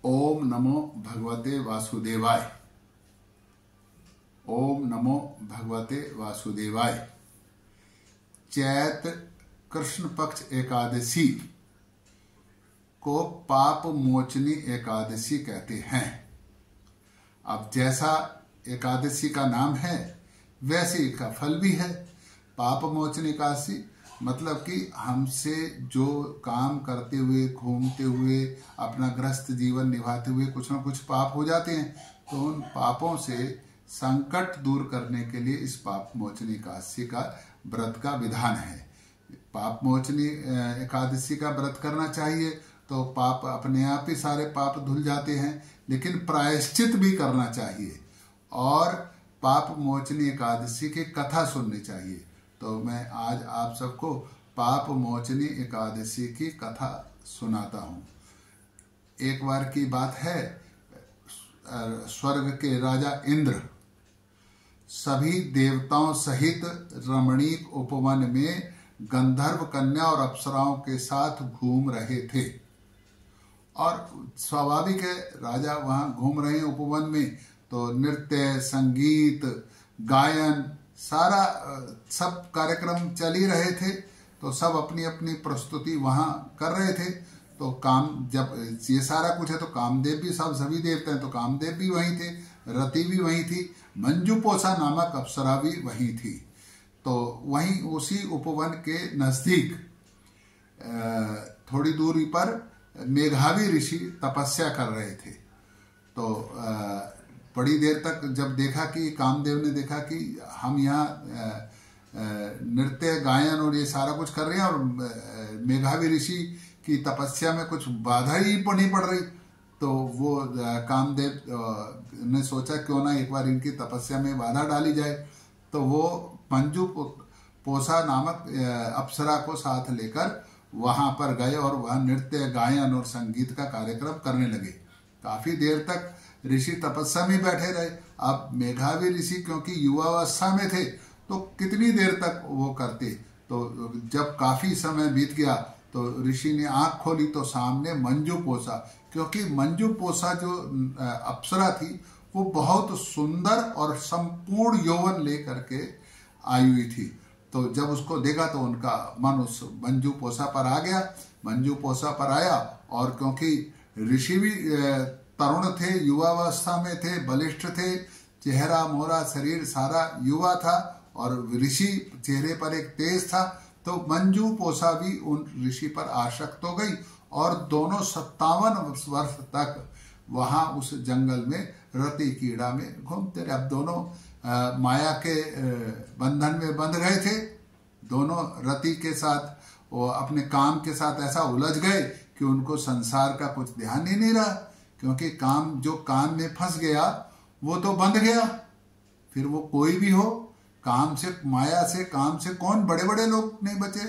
ओम नमो भगवते वासुदेवाय। ओम नमो भगवते वासुदेवाय। चैत कृष्ण पक्ष एकादशी को पाप मोचनी एकादशी कहते हैं। अब जैसा एकादशी का नाम है वैसे इसका फल भी है। पाप मोचनी एकादशी मतलब कि हमसे जो काम करते हुए, घूमते हुए, अपना ग्रस्त जीवन निभाते हुए कुछ ना कुछ पाप हो जाते हैं, तो उन पापों से संकट दूर करने के लिए इस पाप मोचनी एकादशी का व्रत का विधान है। पाप मोचनी एकादशी का व्रत करना चाहिए तो पाप अपने आप ही सारे पाप धुल जाते हैं, लेकिन प्रायश्चित भी करना चाहिए और पाप मोचनी एकादशी की कथा सुननी चाहिए। तो मैं आज आप सबको पाप मोचनी एकादशी की कथा सुनाता हूँ। एक बार की बात है, स्वर्ग के राजा इंद्र सभी देवताओं सहित रमणीक उपवन में गंधर्व कन्या और अप्सराओं के साथ घूम रहे थे। और स्वाभाविक है, राजा वहां घूम रहे हैं उपवन में, तो नृत्य, संगीत, गायन, सारा सब कार्यक्रम चल ही रहे थे। तो सब अपनी अपनी प्रस्तुति वहां कर रहे थे। तो काम जब ये सारा कुछ है तो कामदेव भी, सब सभी देवते हैं तो कामदेव भी वहीं थे, रति भी वहीं थी, मंजुपोसा नामक अप्सरा भी वहीं थी। तो वहीं उसी उपवन के नजदीक थोड़ी दूरी पर मेघावी ऋषि तपस्या कर रहे थे। तो बड़ी देर तक जब देखा कि कामदेव ने देखा कि हम यहाँ नृत्य, गायन और ये सारा कुछ कर रहे हैं और मेघावी ऋषि की तपस्या में कुछ बाधा ही नहीं पड़ रही, तो वो कामदेव ने सोचा क्यों ना एक बार इनकी तपस्या में बाधा डाली जाए। तो वो मंजू पोसा नामक अप्सरा को साथ लेकर वहां पर गए और वह नृत्य, गायन और संगीत का कार्यक्रम करने लगे। काफी देर तक ऋषि तपस्या में बैठे रहे। अब मेघावी ऋषि क्योंकि युवावस्था में थे तो कितनी देर तक वो करते। तो जब काफी समय बीत गया तो ऋषि ने आंख खोली तो सामने मंजू पोसा, क्योंकि मंजू पोसा जो अप्सरा थी वो बहुत सुंदर और संपूर्ण यौवन लेकर के आई हुई थी। तो जब उसको देखा तो उनका मन उस मंजू पोसा पर आ गया। मंजू पोसा पर आया और क्योंकि ऋषि भी तरुण थे, युवावस्था में थे, बलिष्ठ थे, चेहरा मोहरा शरीर सारा युवा था और ऋषि चेहरे पर एक तेज था, तो मंजू पोसा भी उन ऋषि पर आसक्त हो गई और दोनों 57 वर्ष तक वहां उस जंगल में रति कीड़ा में घूमते रहे। अब दोनों माया के बंधन में बंध गए थे। दोनों रति के साथ वो अपने काम के साथ ऐसा उलझ गए कि उनको संसार का कुछ ध्यान ही नहीं रहा, क्योंकि काम जो काम में फंस गया वो तो बंध गया। फिर वो कोई भी हो, काम से, माया से, काम से कौन, बड़े बड़े लोग नहीं बचे।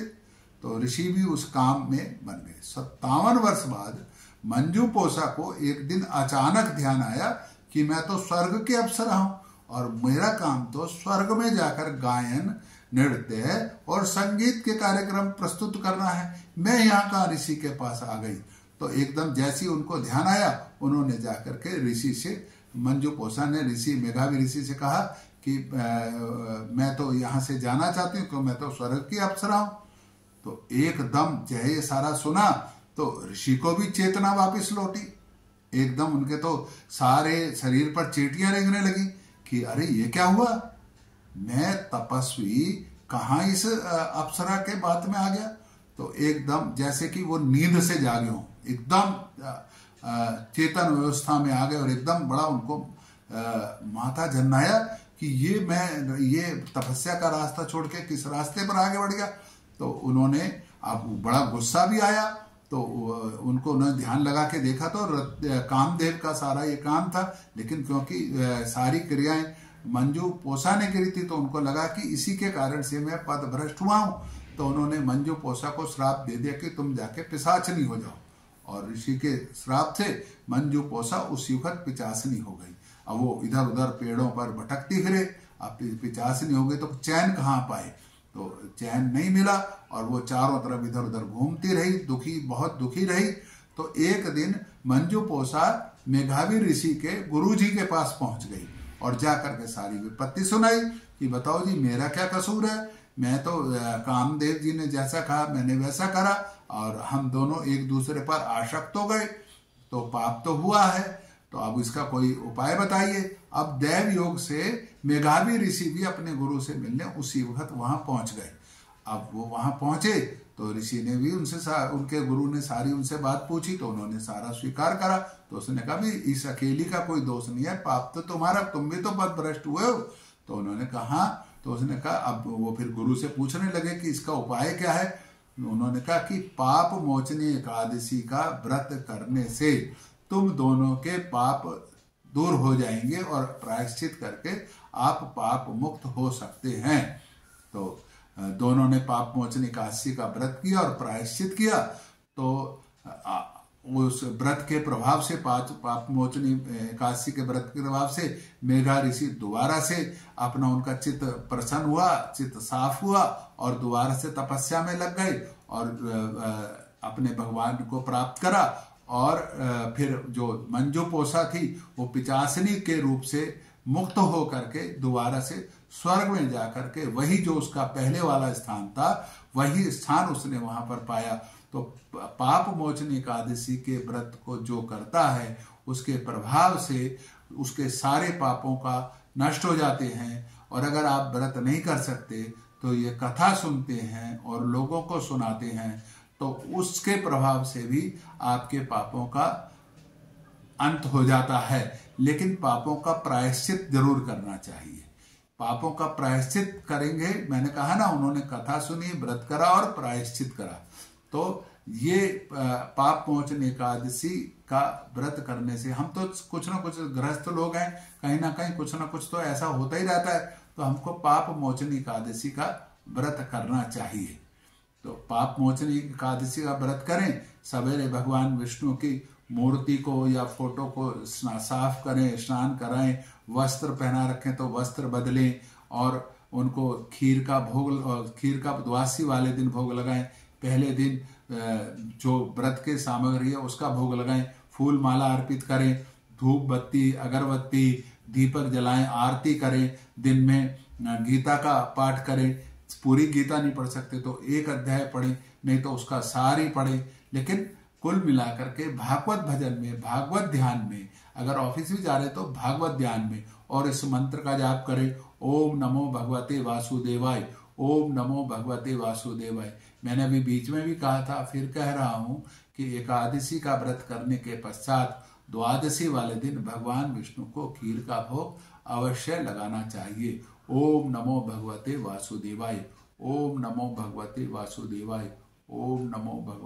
तो ऋषि भी उस काम में बन गए। 57 वर्ष बाद मंजू पोसा को एक दिन अचानक ध्यान आया कि मैं तो स्वर्ग के अप्सरा हूं और मेरा काम तो स्वर्ग में जाकर गायन, नृत्य और संगीत के कार्यक्रम प्रस्तुत करना है। मैं यहाँ का ऋषि के पास आ गई। तो एकदम जैसी उनको ध्यान आया, उन्होंने जाकर के ऋषि से, मंजू पोसा ने ऋषि मेघावी ऋषि से कहा कि मैं तो यहाँ से जाना चाहती हूँ, क्योंकि मैं तो स्वर्ग की अप्सरा हूँ। तो एकदम जय ये सारा सुना तो ऋषि को भी चेतना वापस लौटी। एकदम उनके तो सारे शरीर पर चींटियां रेंगने लगी कि अरे ये क्या हुआ, मैं तपस्वी कहाँ इस अप्सरा के बात में आ गया। तो एकदम जैसे कि वो नींद से जागे हों, एकदम चेतन व्यवस्था में आ गए और एकदम बड़ा उनको माथा झन्नाया कि ये तपस्या का रास्ता छोड़ के किस रास्ते पर आगे बढ़ गया। तो उन्होंने, अब बड़ा गुस्सा भी आया, तो उनको उन्होंने ध्यान लगा के देखा तो कामदेव का सारा ये काम था, लेकिन क्योंकि सारी क्रियाएं मंजू पोसा ने करी थी तो उनको लगा कि इसी के कारण से मैं पद भ्रष्ट हुआ हूं। तो उन्होंने मंजू पोसा को श्राप दे दिया कि तुम जाके पिशाचनी हो जाओ। और ऋषि के श्राप से मंजू पोसा उसी वक्त पिचासनी हो गई। अब वो इधर उधर पेड़ों पर भटकती फिरे। अब पिचासनी हो गई तो चैन कहाँ पाए, तो चैन नहीं मिला और वो चारों तरफ इधर उधर घूमती रही, बहुत दुखी रही। तो एक दिन मंजुपोसा मेघावी ऋषि के गुरुजी के पास पहुंच गई और जाकर के सारी विपत्ति सुनाई कि बताओ जी मेरा क्या कसूर है, मैं तो कामदेव जी ने जैसा कहा मैंने वैसा करा और हम दोनों एक दूसरे पर आसक्त हो गए, तो पाप तो हुआ है, तो अब इसका कोई उपाय बताइए। अब दैव योग से मेघावी ऋषि भी अपने गुरु से मिलने उसी वक्त वहां पहुंच गए। अब वो वहां पहुंचे तो ऋषि ने भी उनसे उनके गुरु ने सारी उनसे बात पूछी, तो उन्होंने सारा स्वीकार करा। तो उसने कहा भी इस अकेली का कोई दोष नहीं है, पाप तो तुम्हारा, तुम भी तो पथभ्रष्ट हुए हो। तो उन्होंने कहा, तो उसने कहा, अब वो फिर गुरु से पूछने लगे कि इसका उपाय क्या है। उन्होंने कहा कि पाप मोचनी एकादशी का व्रत करने से तुम दोनों के पाप दूर हो जाएंगे और प्रायश्चित करके आप पाप मुक्त हो सकते हैं। तो दोनों ने पाप मोचनी एकादशी का व्रत किया और प्रायश्चित किया। तो उस व्रत के प्रभाव से, पाप मोचनी एकादशी के व्रत के प्रभाव से मेघा ऋषि दोबारा से अपना उनका चित्त प्रसन्न हुआ, चित्त साफ हुआ और दोबारा से तपस्या में लग गए और अपने भगवान को प्राप्त करा। और फिर जो मंजुपोसा थी वो पिचासिनी के रूप से मुक्त हो करके दोबारा से स्वर्ग में जाकर के वही जो उसका पहले वाला स्थान था वही स्थान उसने वहां पर पाया। तो पाप मोचनी एकादशी के व्रत को जो करता है उसके प्रभाव से उसके सारे पापों का नष्ट हो जाते हैं। और अगर आप व्रत नहीं कर सकते तो ये कथा सुनते हैं और लोगों को सुनाते हैं तो उसके प्रभाव से भी आपके पापों का अंत हो जाता है। लेकिन पापों का प्रायश्चित जरूर करना चाहिए। पापों का प्रायश्चित करेंगे, मैंने कहा ना, उन्होंने कथा सुनी, व्रत करा और प्रायश्चित करा। तो ये पाप मोचन एकादशी का व्रत करने से, हम तो कुछ ना कुछ गृहस्थ लोग हैं, कहीं ना कहीं कुछ ना कुछ तो ऐसा होता ही रहता है, तो हमको पाप मोचन एकादशी का व्रत करना चाहिए। तो पाप मोचन एकादशी का व्रत करें, सवेरे भगवान विष्णु की मूर्ति को या फोटो को साफ करें, स्नान कराएं, वस्त्र पहना रखें तो वस्त्र बदलें और उनको खीर का भोग, खीर का द्वादशी वाले दिन भोग लगाएं। पहले दिन जो व्रत के सामग्री है उसका भोग लगाएं, फूल माला अर्पित करें, धूप बत्ती अगरबत्ती दीपक जलाएं, आरती करें, दिन में गीता का पाठ करें। पूरी गीता नहीं पढ़ सकते तो एक अध्याय पढ़ें, नहीं तो उसका सारी पढ़ें। लेकिन कुल मिलाकर के भागवत भजन में, भागवत ध्यान में, अगर ऑफिस भी जा रहे तो भागवत ध्यान में, और इस मंत्र का जाप करें, ओम नमो भगवते वासुदेवाय, ओम नमो भगवते वासुदेवाय। मैंने अभी बीच में भी कहा था, फिर कह रहा हूं कि एकादशी का व्रत करने के पश्चात द्वादशी वाले दिन भगवान विष्णु को खीर का भोग अवश्य लगाना चाहिए। ओम नमो भगवते वासुदेवाय, ओम नमो भगवते वासुदेवाय, ओम नमो भगवते